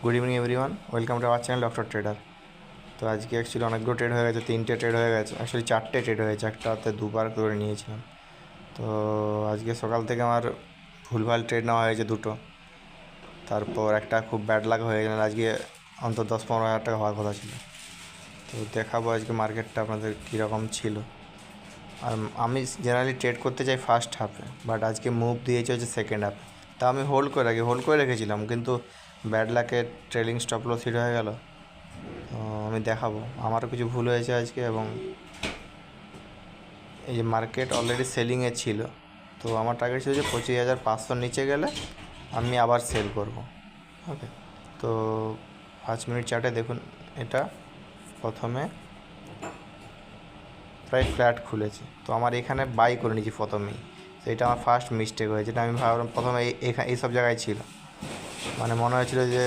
Good evening everyone, welcome to our channel doctor trader. তো আজকে actually অনেকগুলো trade হয়ে গেছে, 3টে ট্রেড হয়ে গেছে, অ্যাকচুয়ালি 4টে ট্রেড হয়েছে, একটাতে দুবার করে নিয়েছিলাম। তো আজকে সকাল থেকে আমার ভুলভাল ট্রেড নেওয়া হয়েছে দুটো, তারপর একটা খুব ব্যাড লাগ হয়ে গেল। আজকে অন্তত 10-15 হাজার টাকা হওয়ার কথা ছিল। তো দেখাবো আজকে মার্কেটটা আপনাদের কীরকম ছিল। আর আমি জেনারেলি ট্রেড করতে চাই ফার্স্ট হাফে, বাট আজকে মুভ দিয়েছে হচ্ছে সেকেন্ড হাফে। তা আমি হোল্ড করে রেখেছিলাম, কিন্তু ব্যাড লাকে ট্রেলিং স্টপ লস হিট হয়ে গেল। আমি দেখাবো আমারও কিছু ভুল হয়েছে আজকে, এবং এই যে মার্কেট অলরেডি সেলিংয়ে ছিল, তো আমার টার্গেট ছিল যে 25,500 নিচে গেলে আমি আবার সেল করব। ওকে, তো 5 মিনিট চার্টে দেখুন, এটা প্রথমে প্রায় ফ্ল্যাট খুলেছে, তো আমার এখানে বাই করে নিয়েছি প্রথমেই। তো এটা আমার ফার্স্ট মিস্টেক হয়েছে। এটা আমি ভাবলাম প্রথমে এইসব জায়গায় ছিল, মানে মনে হয়েছিল যে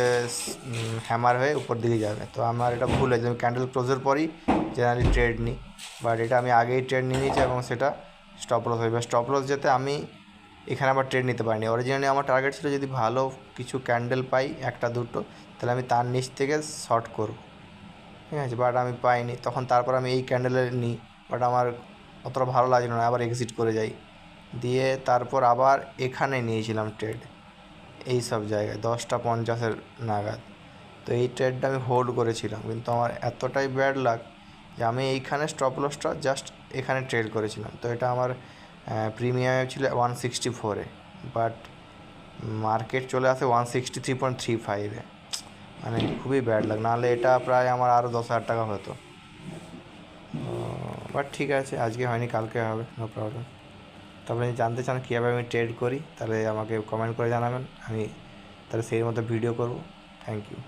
হ্যামার হয়ে উপর দিকে যাবে। তো আমার এটা ভুল হয়েছে, আমি ক্যান্ডেল ক্লোজের পরই জেনারেলি ট্রেড নিই, বাট এটা আমি আগেই ট্রেড নিয়ে নিয়েছি এবং সেটা স্টপ লস হয়ে, স্টপ লস যেতে আমি এখানে আবার ট্রেড নিতে পারিনি। অরিজিনালি আমার টার্গেট ছিল যদি ভালো কিছু ক্যান্ডেল পাই, একটা দুটো, তাহলে আমি তার নিচ থেকে শর্ট করব, ঠিক আছে, বাট আমি পাইনি। তখন তারপর আমি এই ক্যান্ডেলের নিই, বাট আমার অতটা ভালো লাগছিল না, আবার এক্সিট করে যাই। দিয়ে তারপর আবার এখানে নিয়েছিলাম ট্রেড, এই সব জায়গায় 10টা 50 নাগাদ। তো এই ট্রেডটা আমি হোল্ড করেছিলাম, কিন্তু আমার এতটাই ব্যাড লাগ যে আমি এইখানে স্টপ লসটা জাস্ট এখানে ট্রেড করেছিলাম। তো এটা আমার প্রিমিয়ামে ছিল 164-এ, বাট মার্কেট চলে আসে 163.35-এ। মানে খুবই ব্যাড লাগ, নাহলে এটা প্রায় আমার আরও 10,000 টাকা হতো। বাট ঠিক আছে, আজকে হয়নি, কালকে হবে, নো প্রবলেম। তবে যদি জানতে চান কীভাবে আমি ট্রেড করি, তাহলে আমাকে কমেন্ট করে জানাবেন, আমি তাহলে সেই মতো ভিডিও করব। Thank you.